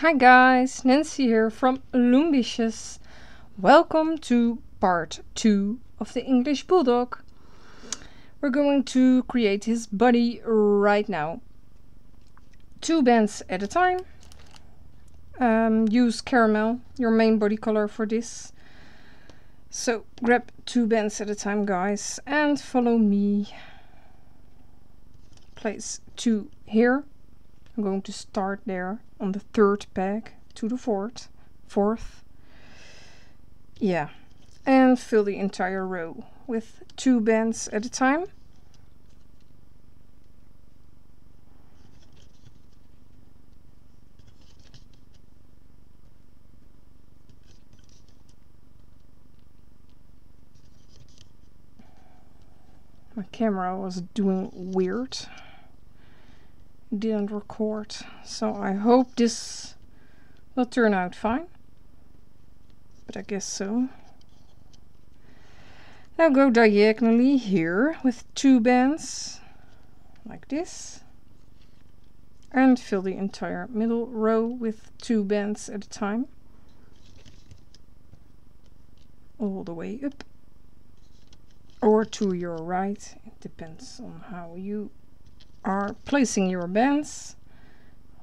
Hi guys, Nancy here from Loombicious. Welcome to part 2 of the English Bulldog. We're going to create his body right now. 2 bands at a time. Use caramel, your main body color for this. So grab 2 bands at a time guys and follow me. Place 2 here. I'm going to start there on the 3rd peg to the 4th. Yeah, and fill the entire row with 2 bands at a time. My camera was doing weird. Didn't record, so I hope this will turn out fine, but I guess so. Now go diagonally here with 2 bands like this and fill the entire middle row with 2 bands at a time all the way up or to your right. It depends on how you are placing your bands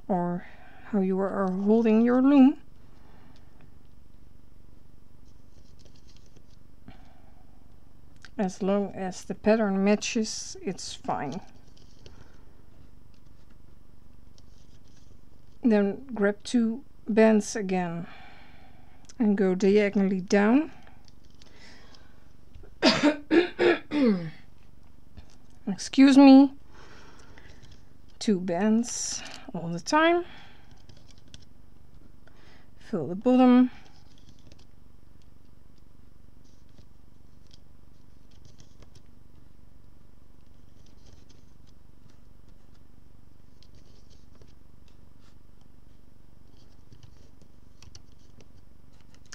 or how you are holding your loom. As long as the pattern matches, it's fine. Then grab 2 bands again and go diagonally down. Excuse me. 2 bands all the time. Fill the bottom.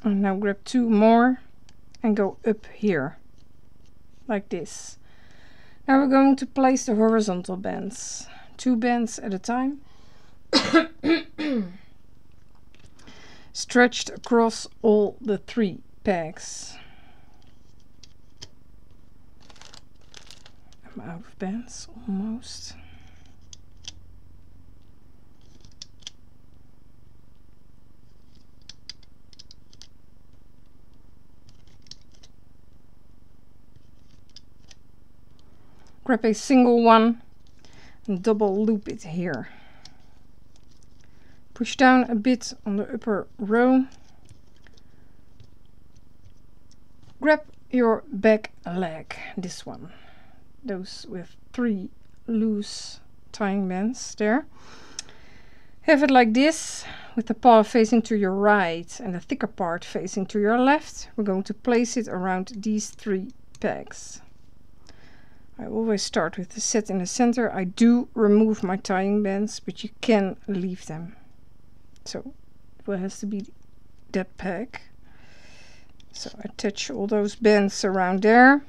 And now grab 2 more and go up here like this. Now we're going to place the horizontal bands. 2 bands at a time, stretched across all the 3 pegs. I'm out of bands almost. Grab a single one and double loop it here. Push down a bit on the upper row. Grab your back leg, this one. Those with 3 loose tying bands there. Have it like this, with the paw facing to your right and the thicker part facing to your left. We're going to place it around these 3 pegs. I always start with the set in the center. I do remove my tying bands, but you can leave them. So it has to be that peg. So I attach all those bands around there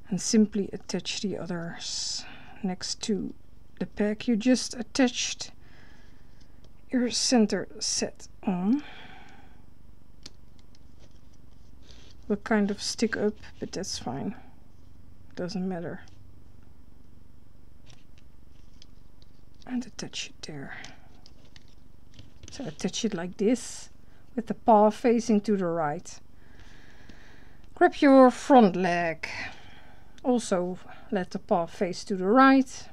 and simply attach the others next to the peg you just attached your center set on. Will kind of stick up, but that's fine. Doesn't matter. And attach it there. So attach it like this with the paw facing to the right. Grab your front leg. Also let the paw face to the right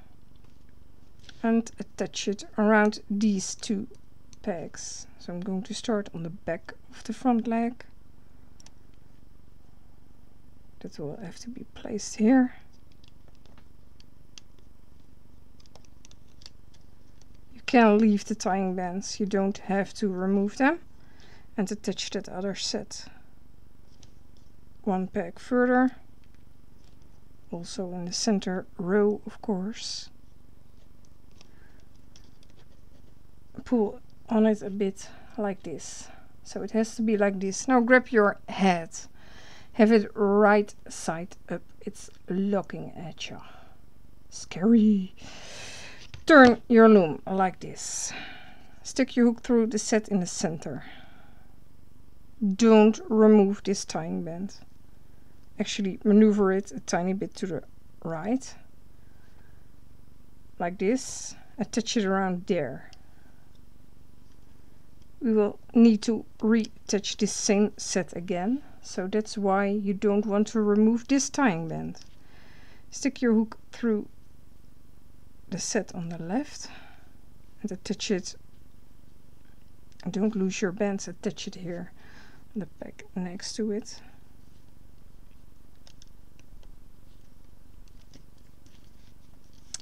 and attach it around these 2 pegs. So I'm going to start on the back of the front leg. That will have to be placed here. You can leave the tying bands, you don't have to remove them. And attach that other set 1 peg further. Also in the center row, of course. Pull on it a bit like this. So it has to be like this. Now grab your head. Have it right side up. It's looking at you. Scary. Turn your loom like this. Stick your hook through the set in the center. Don't remove this tying band. Actually maneuver it a tiny bit to the right. Like this. Attach it around there. We will need to reattach this same set again. So that's why you don't want to remove this tying band. Stick your hook through the set on the left and attach it. Don't lose your bands, attach it here on the back next to it.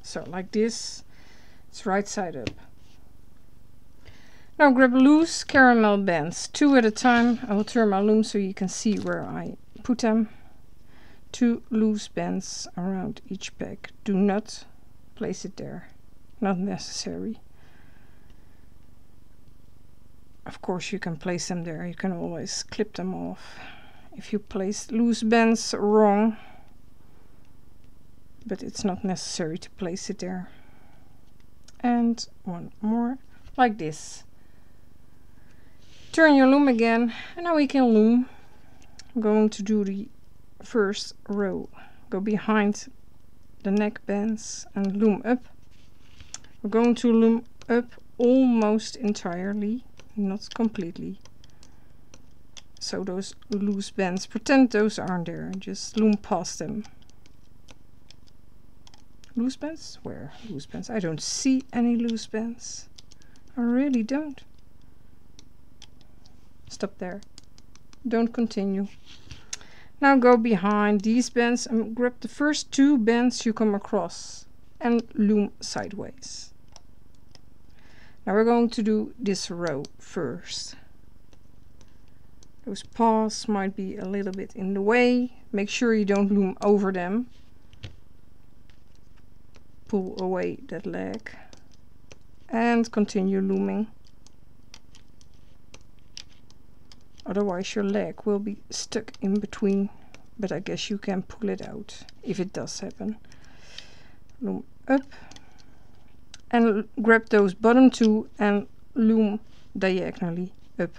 So like this, it's right side up. Now grab loose caramel bands, 2 at a time. I will turn my loom so you can see where I put them. 2 loose bands around each peg. Do not place it there, not necessary. Of course you can place them there, you can always clip them off if you place loose bands wrong, but it's not necessary to place it there. And one more, like this. Turn your loom again, and now we can loom. I'm going to do the first row. Go behind the neck bands and loom up. We're going to loom up almost entirely, not completely. So those loose bands, pretend those aren't there, just loom past them. Loose bands? Where? Loose bands? I don't see any loose bands. I really don't. Stop there. Don't continue. Now go behind these bands and grab the first 2 bands you come across and loom sideways. Now we're going to do this row first. Those paws might be a little bit in the way. Make sure you don't loom over them. Pull away that leg and continue looming. Otherwise your leg will be stuck in between, but I guess you can pull it out if it does happen. Loom up and grab those bottom 2 and loom diagonally up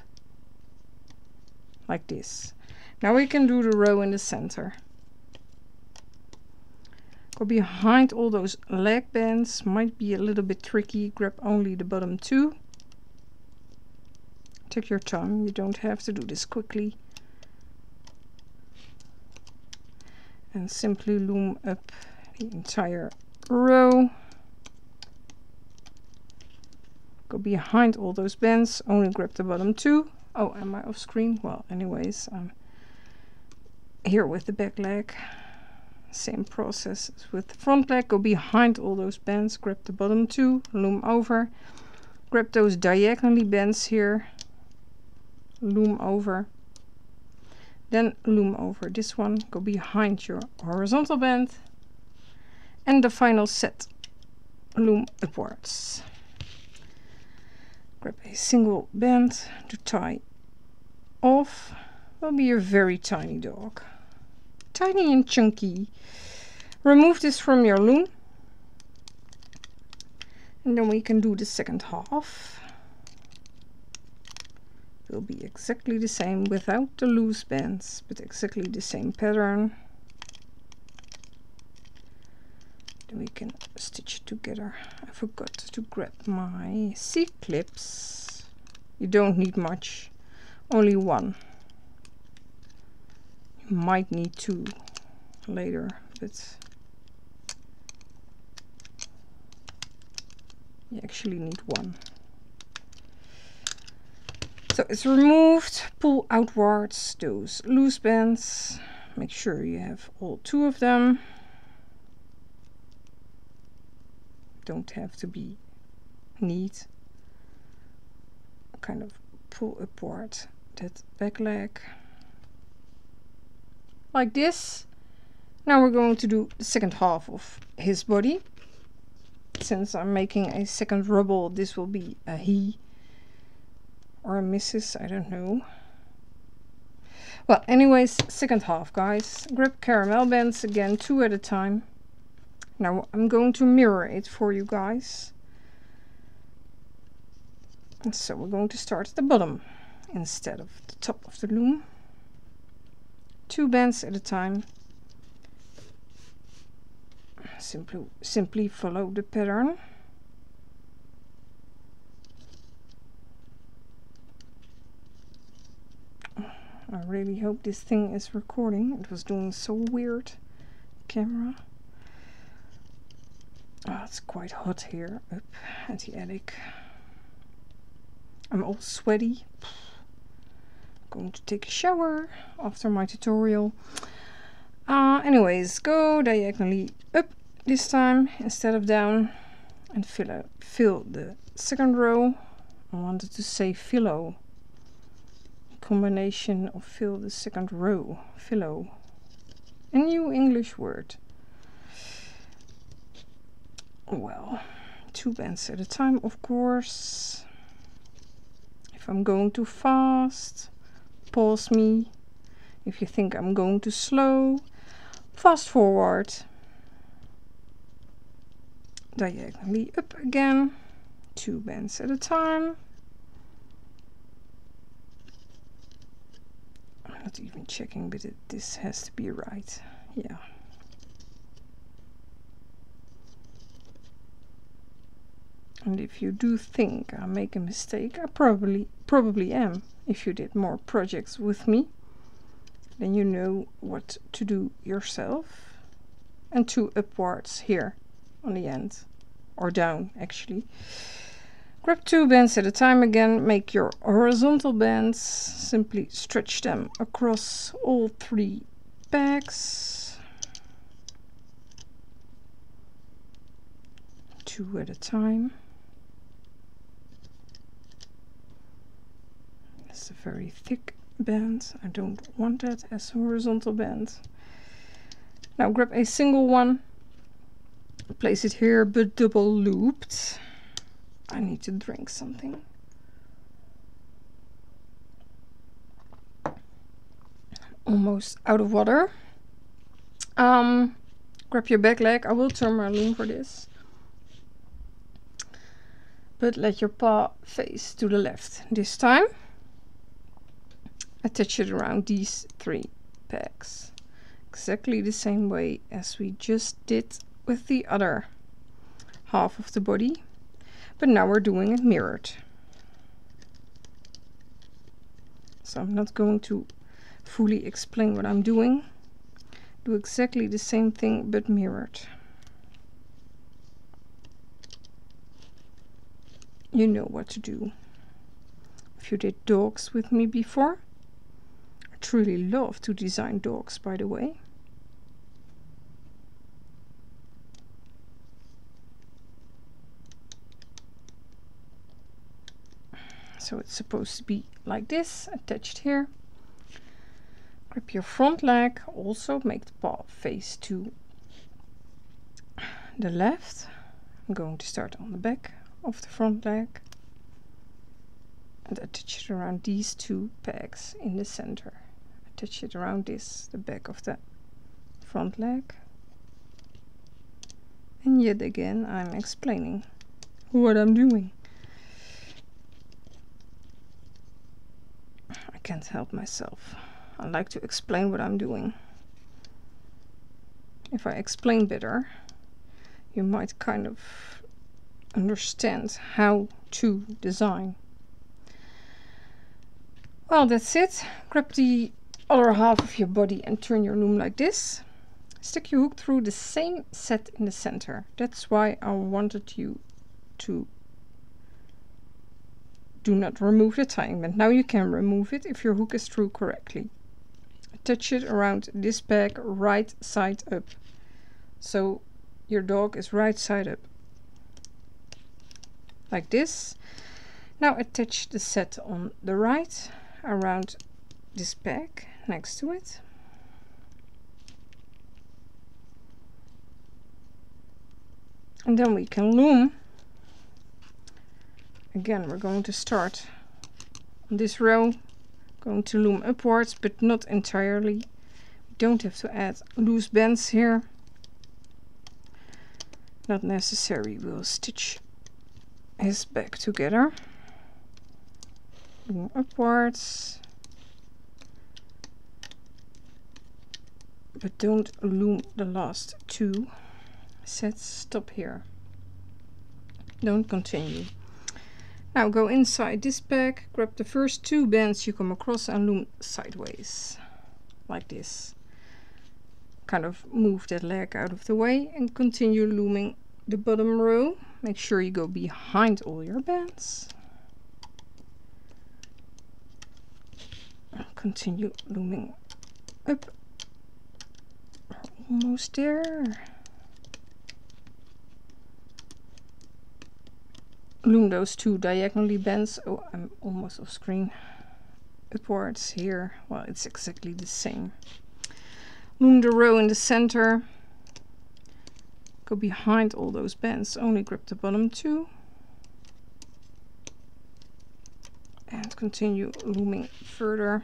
like this. Now we can do the row in the center. Go behind all those leg bands, might be a little bit tricky. Grab only the bottom 2. Take your time, you don't have to do this quickly. And simply loom up the entire row. Go behind all those bands, only grab the bottom 2. Oh, am I off screen? Well, anyways, I'm here with the back leg. Same process as with the front leg. Go behind all those bands, grab the bottom 2, loom over. Grab those diagonally bands here. Loom over, then loom over this one, go behind your horizontal band, and the final set, loom upwards. Grab a single band to tie off. Will be a very tiny dog, tiny and chunky. Remove this from your loom, and then we can do the second half. Will be exactly the same without the loose bands, but exactly the same pattern. Then we can stitch it together. I forgot to grab my seat clips. You don't need much, only 1. You might need 2 later, but you actually need 1. So it's removed, pull outwards those loose bands. Make sure you have all 2 of them. Don't have to be neat. Kind of pull apart that back leg. Like this. Now we're going to do the second half of his body. Since I'm making a second rubble, this will be a he. Or a Mrs. I don't know. Well, anyways, second half, guys. Grab caramel bands again, 2 at a time. Now I'm going to mirror it for you guys. And so we're going to start at the bottom instead of the top of the loom. 2 bands at a time. Simply follow the pattern. I really hope this thing is recording. It was doing so weird. Camera. Oh, it's quite hot here up at the attic. I'm all sweaty. Going to take a shower after my tutorial. Anyways, go diagonally up this time instead of down and fill the second row. I wanted to say fillow. Combination of fill the second row. Fillow. A new English word. Well, 2 bands at a time, of course. If I'm going too fast, pause me. If you think I'm going too slow, fast forward. Diagonally up again, 2 bands at a time. I'm not even checking, but this has to be right. Yeah. And if you do think I make a mistake, I probably am. If you did more projects with me, then you know what to do yourself. And 2 upwards here on the end, or down actually. Grab 2 bands at a time again, make your horizontal bands, simply stretch them across all 3 pegs. 2 at a time. It's a very thick band. I don't want that as a horizontal band. Now grab a single one, place it here but double looped. I need to drink something. Almost out of water. Grab your back leg. I will turn my loom for this. But let your paw face to the left this time. Attach it around these 3 pegs. Exactly the same way as we just did with the other half of the body. But now we're doing it mirrored. So I'm not going to fully explain what I'm doing. Do exactly the same thing but mirrored. You know what to do. If you did dogs with me before, I truly love to design dogs, by the way. So it's supposed to be like this, attached here. Grab your front leg, also make the paw face to the left. I'm going to start on the back of the front leg and attach it around these 2 pegs in the center. Attach it around this, the back of the front leg. And yet again I'm explaining what I'm doing. I can't help myself. I like to explain what I'm doing. If I explain better, you might kind of understand how to design. Well, that's it. Grab the other half of your body and turn your loom like this. Stick your hook through the same set in the center. That's why I wanted you to do not remove the tying band. Now you can remove it if your hook is through correctly. Attach it around this peg right side up. So your dog is right side up. Like this. Now attach the set on the right around this peg next to it. And then we can loom. Again, we're going to start on this row, going to loom upwards, but not entirely. We don't have to add loose bands here. Not necessary. We'll stitch his back together. loom upwards, but don't loom the last 2 sets. Stop here, don't continue. Now go inside this bag, grab the first 2 bands you come across and loom sideways like this. Kind of move that leg out of the way and continue looming the bottom row. Make sure you go behind all your bands. Continue looming up. Almost there. Loom those 2 diagonally bands. Oh, I'm almost off screen. Upwards here. Well, it's exactly the same. Loom the row in the center. Go behind all those bands. Only grab the bottom 2. And continue looming further.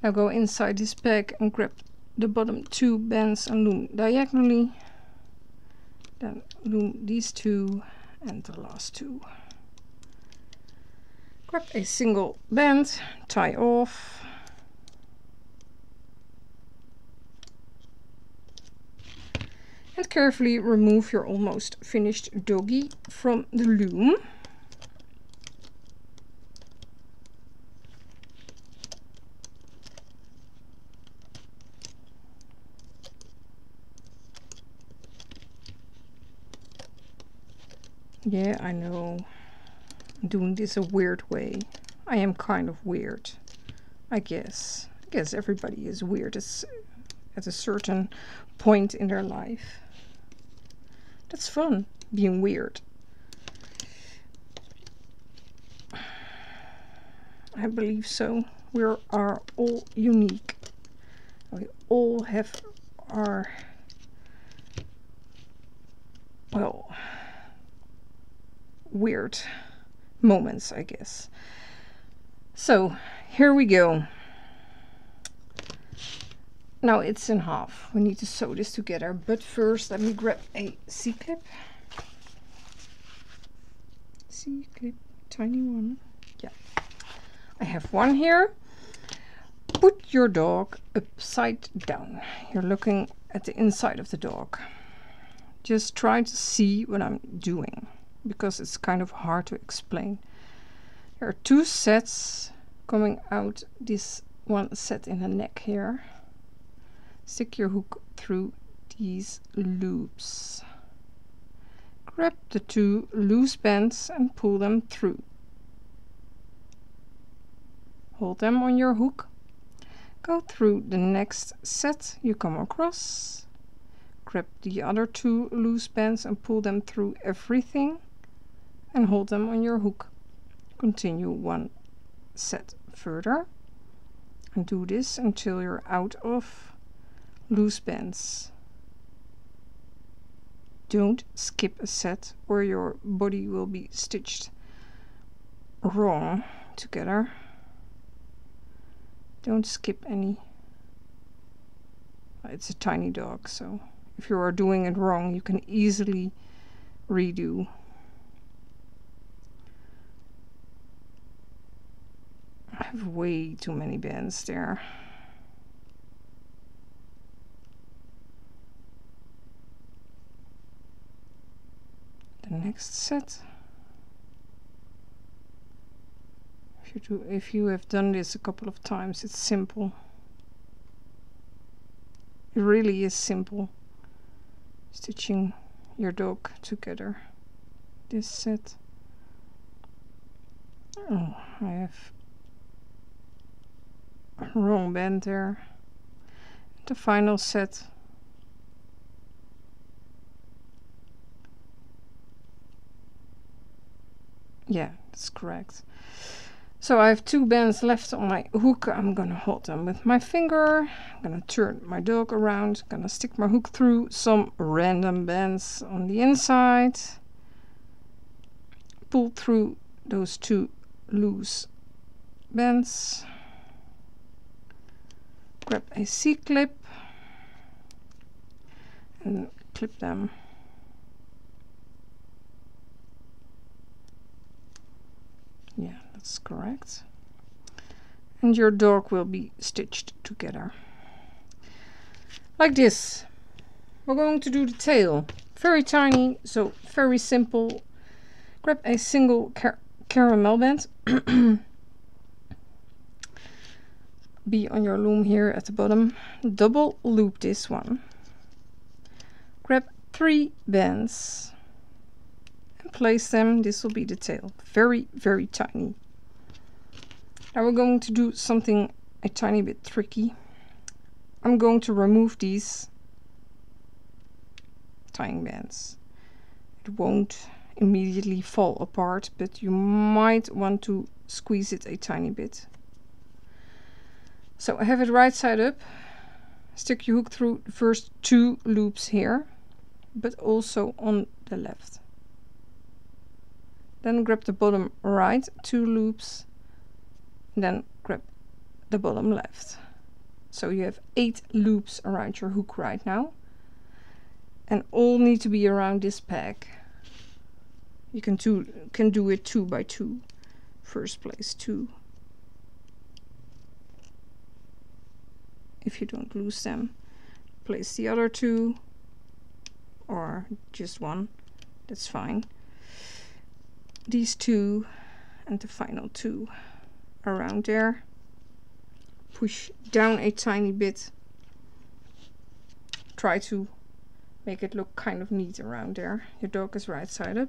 Now go inside this bag and grab the bottom 2 bands and loom diagonally. Then loom these 2 and the last 2. Grab a single band, tie off. And carefully remove your almost finished doggy from the loom. Yeah, I know. I'm doing this a weird way. I am kind of weird, I guess. I guess everybody is weird at a certain point in their life. That's fun, being weird. I believe so. We are all unique. We all have our, well, weird moments, I guess. So here we go. Now it's in half. We need to sew this together, but first let me grab a C-clip. C-clip, tiny one. Yeah, I have one here. Put your dog upside down. You're looking at the inside of the dog. Just try to see what I'm doing, because it's kind of hard to explain. There are 2 sets coming out, this one set in the neck here. Stick your hook through these loops. Grab the 2 loose bands and pull them through. Hold them on your hook. Go through the next set you come across. Grab the other 2 loose bands and pull them through everything. And hold them on your hook. Continue 1 set further and do this until you're out of loose bands. Don't skip a set or your body will be stitched wrong together. Don't skip any. It's a tiny dog, so if you are doing it wrong, you can easily redo. I have way too many bands there. The next set. If you have done this a couple of times, it's simple. It really is simple. Stitching your dog together. This set. Oh, I have wrong band there. The final set. Yeah, that's correct. So I have 2 bands left on my hook. I'm gonna hold them with my finger. I'm gonna turn my dog around. I'm gonna stick my hook through some random bands on the inside. Pull through those 2 loose bands. grab a C-clip and clip them. Yeah, that's correct. And your dog will be stitched together. Like this. We're going to do the tail. Very tiny, so very simple. Grab a single caramel band. Be on your loom here at the bottom. Double loop this one. Grab 3 bands and place them. This will be the tail. Very, very tiny. Now we're going to do something a tiny bit tricky. I'm going to remove these tying bands. It won't immediately fall apart, but you might want to squeeze it a tiny bit. So I have it right side up. Stick your hook through the first 2 loops here, but also on the left. Then grab the bottom right 2 loops, and then grab the bottom left. So you have 8 loops around your hook right now, and all need to be around this peg. You can do it 2 by 2. First place 2. If you don't lose them, place the other 2, or just 1, that's fine. These 2 and the final 2 around there. Push down a tiny bit. Try to make it look kind of neat around there. Your dog is right side up.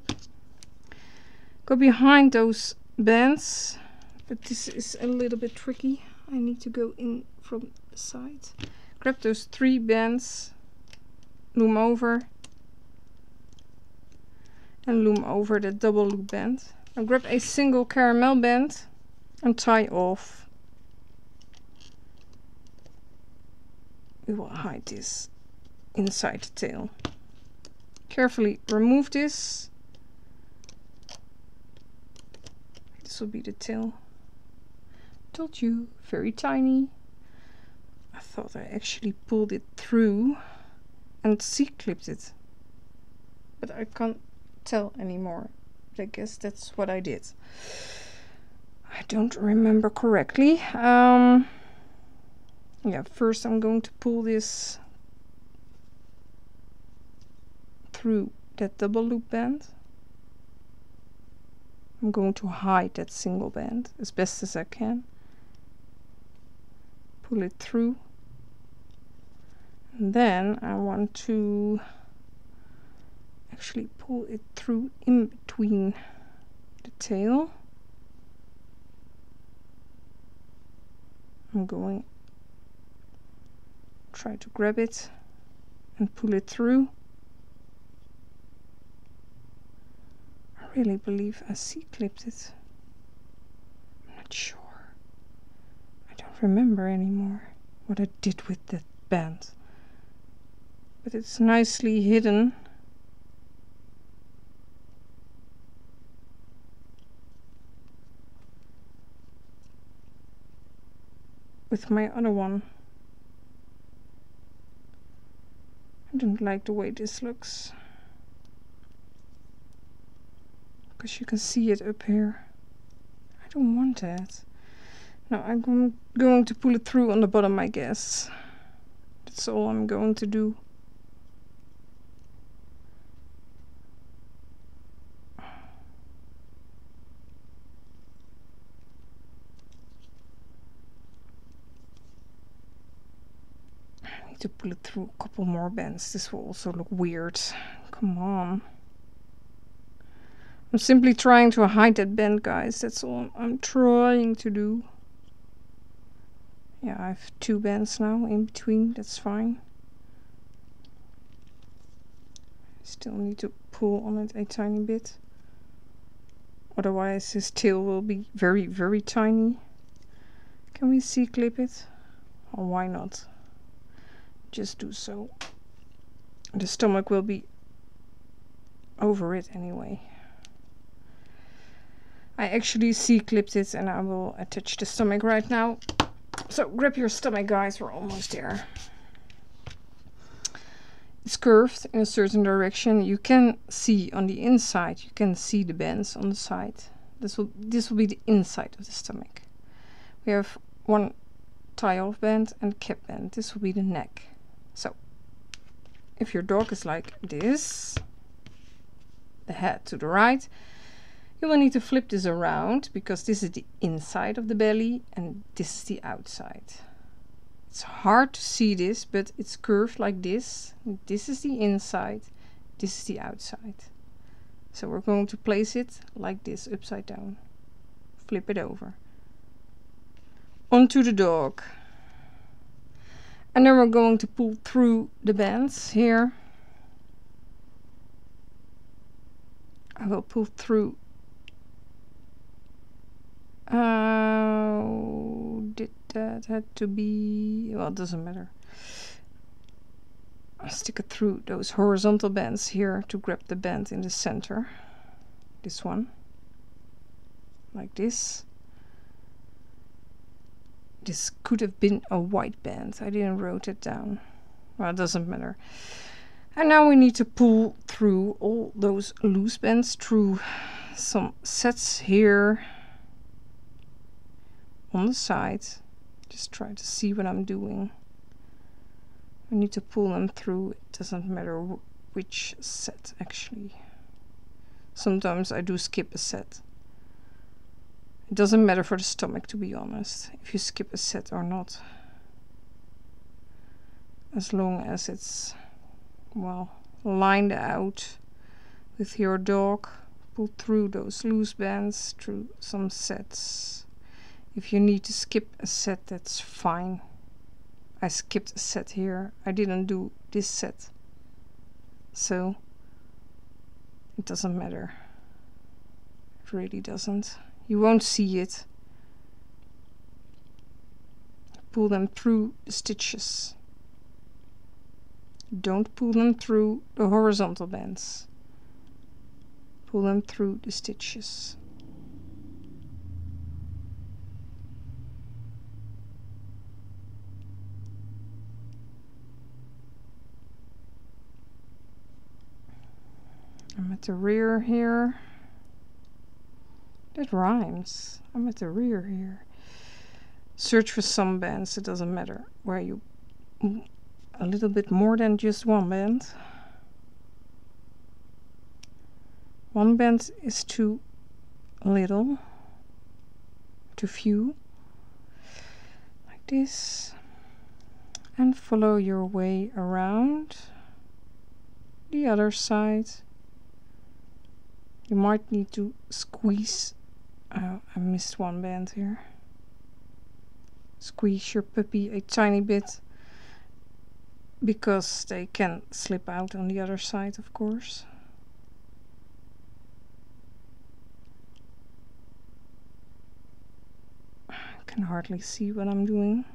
Go behind those bands, but this is a little bit tricky. I need to go in from the side. Grab those 3 bands, loom over, and loom over the double loop band. Now grab a single caramel band and tie off. We will hide this inside the tail. Carefully remove this. This will be the tail. Told you, very tiny. I thought I actually pulled it through and C-clipped it, but I can't tell anymore. But I guess that's what I did. I don't remember correctly. Yeah, first I'm going to pull this through that double loop band. I'm going to hide that single band as best as I can. Pull it through. And then I want to actually pull it through in between the tail. I'm going to try to grab it and pull it through. I really believe I C-clipped it. I'm not sure. I don't remember anymore what I did with that band. But it's nicely hidden. With my other one. I don't like the way this looks. Because you can see it up here. I don't want that. Now I'm going to pull it through on the bottom, I guess. That's all I'm going to do. To pull it through a couple more bands. This will also look weird. Come on. I'm simply trying to hide that band, guys. That's all I'm trying to do. Yeah, I have 2 bands now in between. That's fine. Still need to pull on it a tiny bit. Otherwise his tail will be very, very tiny. Can we C-clip it? Or why not? Just do so. The stomach will be over it anyway. I actually C-clipped it and I will attach the stomach right now. So grab your stomach, guys, we're almost there. It's curved in a certain direction. You can see on the inside, you can see the bands on the side. This will be the inside of the stomach. We have one tie-off band and cap band. This will be the neck. So if your dog is like this, the head to the right, you will need to flip this around, because this is the inside of the belly and this is the outside. It's hard to see this, but it's curved like this. This is the inside, this is the outside. So we're going to place it like this, upside down. Flip it over. Onto the dog. And then we're going to pull through the bands here. I will pull through. Did that had to be, well, it doesn't matter. I'll stick it through those horizontal bands here to grab the band in the center. This one. Like this. This could have been a white band. I didn't write it down. Well, it doesn't matter. And now we need to pull through all those loose bands through some sets here on the side. Just try to see what I'm doing. I need to pull them through. It doesn't matter which set actually. Sometimes I do skip a set. It doesn't matter for the stomach, to be honest, if you skip a set or not. As long as it's, well, lined out with your dog. Pull through those loose bands, through some sets. If you need to skip a set, that's fine. I skipped a set here. I didn't do this set. So it doesn't matter. It really doesn't. You won't see it. Pull them through the stitches. Don't pull them through the horizontal bands. Pull them through the stitches. I'm at the rear here. That rhymes. I'm at the rear here. Search for some bands, it doesn't matter where you, a little bit more than just one band. One band is too little, too few. Like this. And follow your way around the other side. You might need to squeeze. I missed one band here. Squeeze your puppy a tiny bit, because they can slip out on the other side, of course. I can hardly see what I'm doing.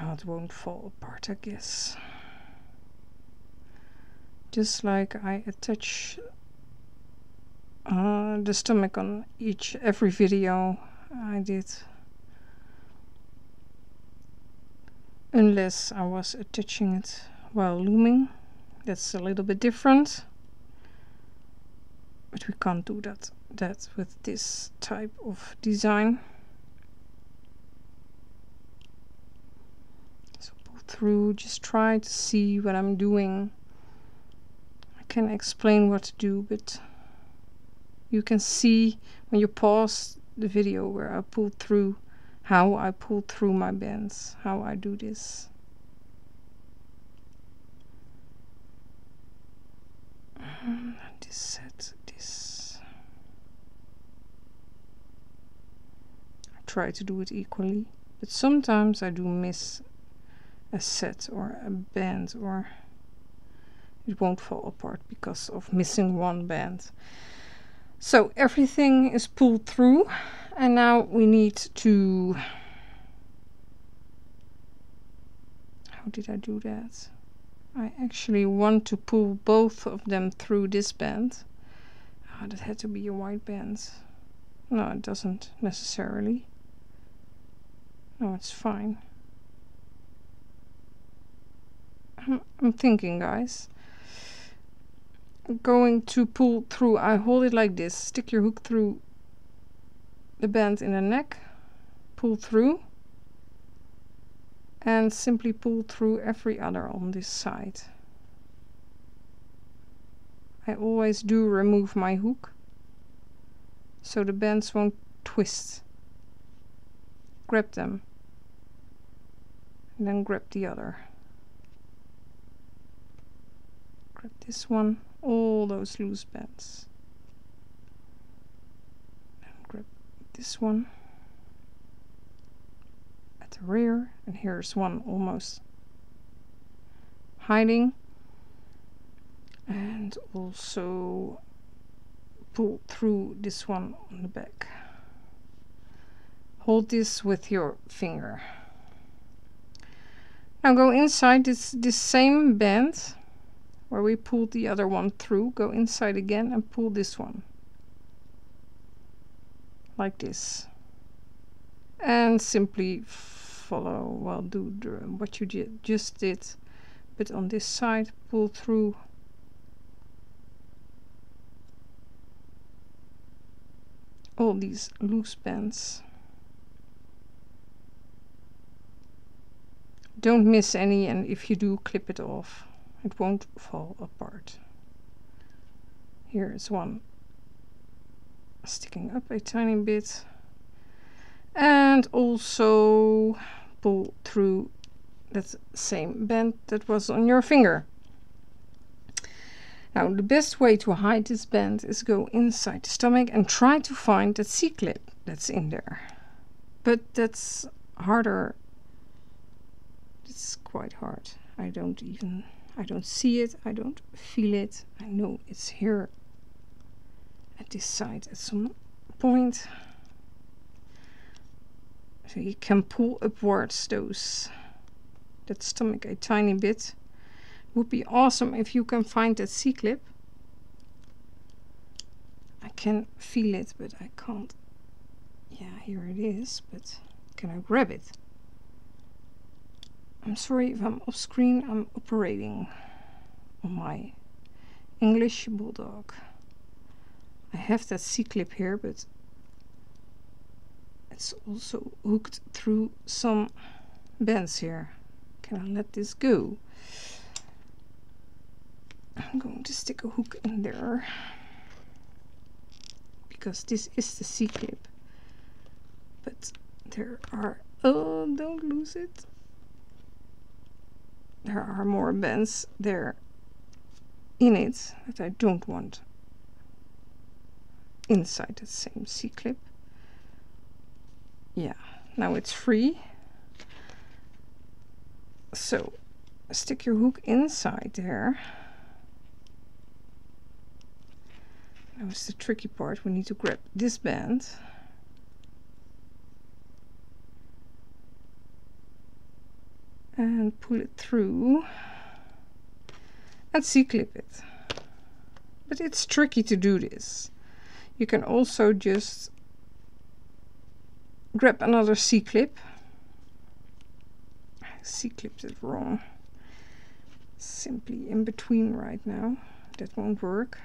Oh, it won't fall apart, I guess. Just like I attach the stomach on every video I did. Unless I was attaching it while looming. That's a little bit different. But we can't do that with this type of design. So pull through, just try to see what I'm doing. I can explain what to do, but you can see when you pause the video where I pull through, how I pull through my bands, how I do this. This set, this. I try to do it equally, but sometimes I do miss a set or a band, or it won't fall apart because of missing one band. So everything is pulled through, and now we need to, how did I do that? I actually want to pull both of them through this band. Ah, that had to be a white band. No, it doesn't necessarily. No, it's fine. I'm thinking, guys. I'm going to pull through. I hold it like this. Stick your hook through the band in the neck. Pull through. And simply pull through every other on this side. I always do remove my hook, so the bands won't twist. Grab them. And then grab the other. Grab this one, all those loose bands. And grab this one at the rear, and here's one almost hiding. And also pull through this one on the back. Hold this with your finger. Now go inside this same band where we pulled the other one through. Go inside again and pull this one. Like this. And simply follow, well, do what you just did. But on this side, pull through all these loose bands. Don't miss any, and if you do, clip it off. It won't fall apart. Here is one sticking up a tiny bit. And also pull through that same band that was on your finger. Now the best way to hide this band is go inside the stomach and try to find that C-clip that's in there. But that's harder. It's quite hard. I don't see it, I don't feel it. I know it's here at this side at some point. So you can pull upwards that stomach a tiny bit. Would be awesome if you can find that C-clip. I can feel it, but I can't. Yeah, here it is, but can I grab it? I'm sorry if I'm off screen. I'm operating on my English Bulldog. I have that C-clip here, but it's also hooked through some bands here. Can I let this go? I'm going to stick a hook in there because this is the C-clip. But there are, oh, don't lose it. There are more bands there in it that I don't want inside the same C-clip. Yeah, now it's free. So stick your hook inside there. That was the tricky part. We need to grab this band. And pull it through. And C-clip it. But it's tricky to do this. You can also just grab another C-clip. C-clipped it wrong. Simply in between right now. That won't work.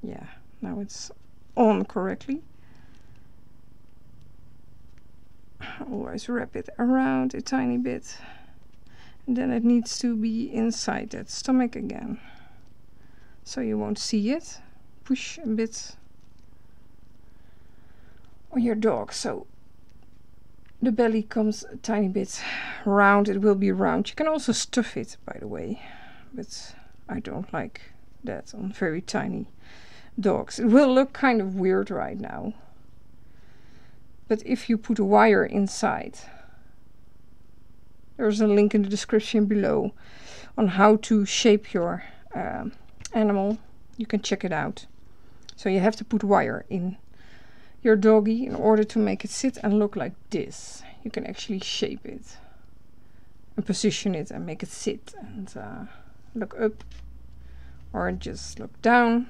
Yeah. Now it's on correctly. Always wrap it around a tiny bit. And then it needs to be inside that stomach again. So you won't see it. Push a bit on your dog so the belly comes a tiny bit round. It will be round. You can also stuff it, by the way. But I don't like that on very tiny dogs. It will look kind of weird right now, but if you put a wire inside, there's a link in the description below on how to shape your animal. You can check it out. So you have to put wire in your doggy in order to make it sit and look like this. You can actually shape it and position it and make it sit, and look up, or just look down.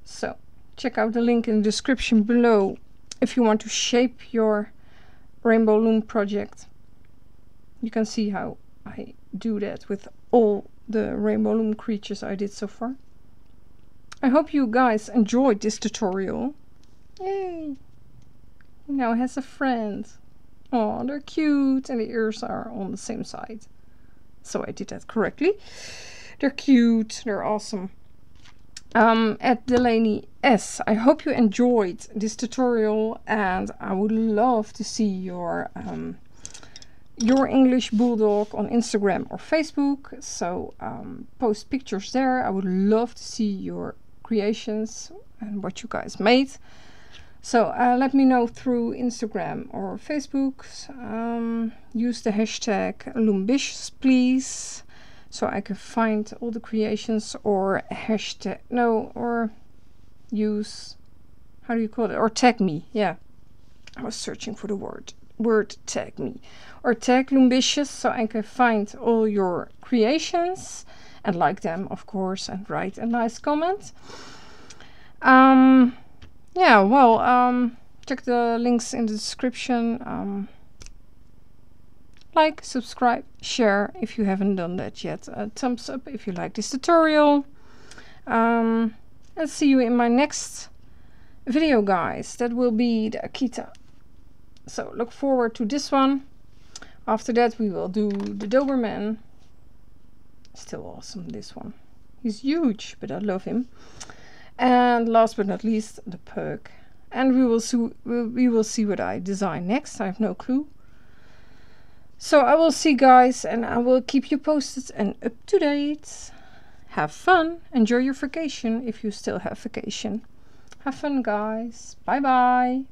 So check out the link in the description below if you want to shape your Rainbow Loom project. You can see how I do that with all the Rainbow Loom creatures I did so far. I hope you guys enjoyed this tutorial. Yay! He now has a friend. Oh, they're cute, and the ears are on the same side. So I did that correctly. They're cute, they're awesome. At Delaney S, I hope you enjoyed this tutorial, and I would love to see your English Bulldog on Instagram or Facebook. So post pictures there. I would love to see your creations and what you guys made. So let me know through Instagram or Facebook. Use the hashtag Loombicious, please, so I can find all the creations, or hashtag, no, or use, how do you call it, or tag me. Yeah, I was searching for the word tag me, or tag Loombicious, so I can find all your creations and like them, of course, and write a nice comment. Yeah, well, check the links in the description. Like, subscribe, share if you haven't done that yet. Thumbs up if you like this tutorial. And see you in my next video, guys. That will be the Akita. So look forward to this one. After that we will do the Doberman. Still awesome, this one. He's huge, but I love him. And last but not least, the pug. And we will see what I design next. I have no clue. So I will see, guys, and I will keep you posted and up to date. Have fun. Enjoy your vacation if you still have vacation. Have fun, guys. Bye bye.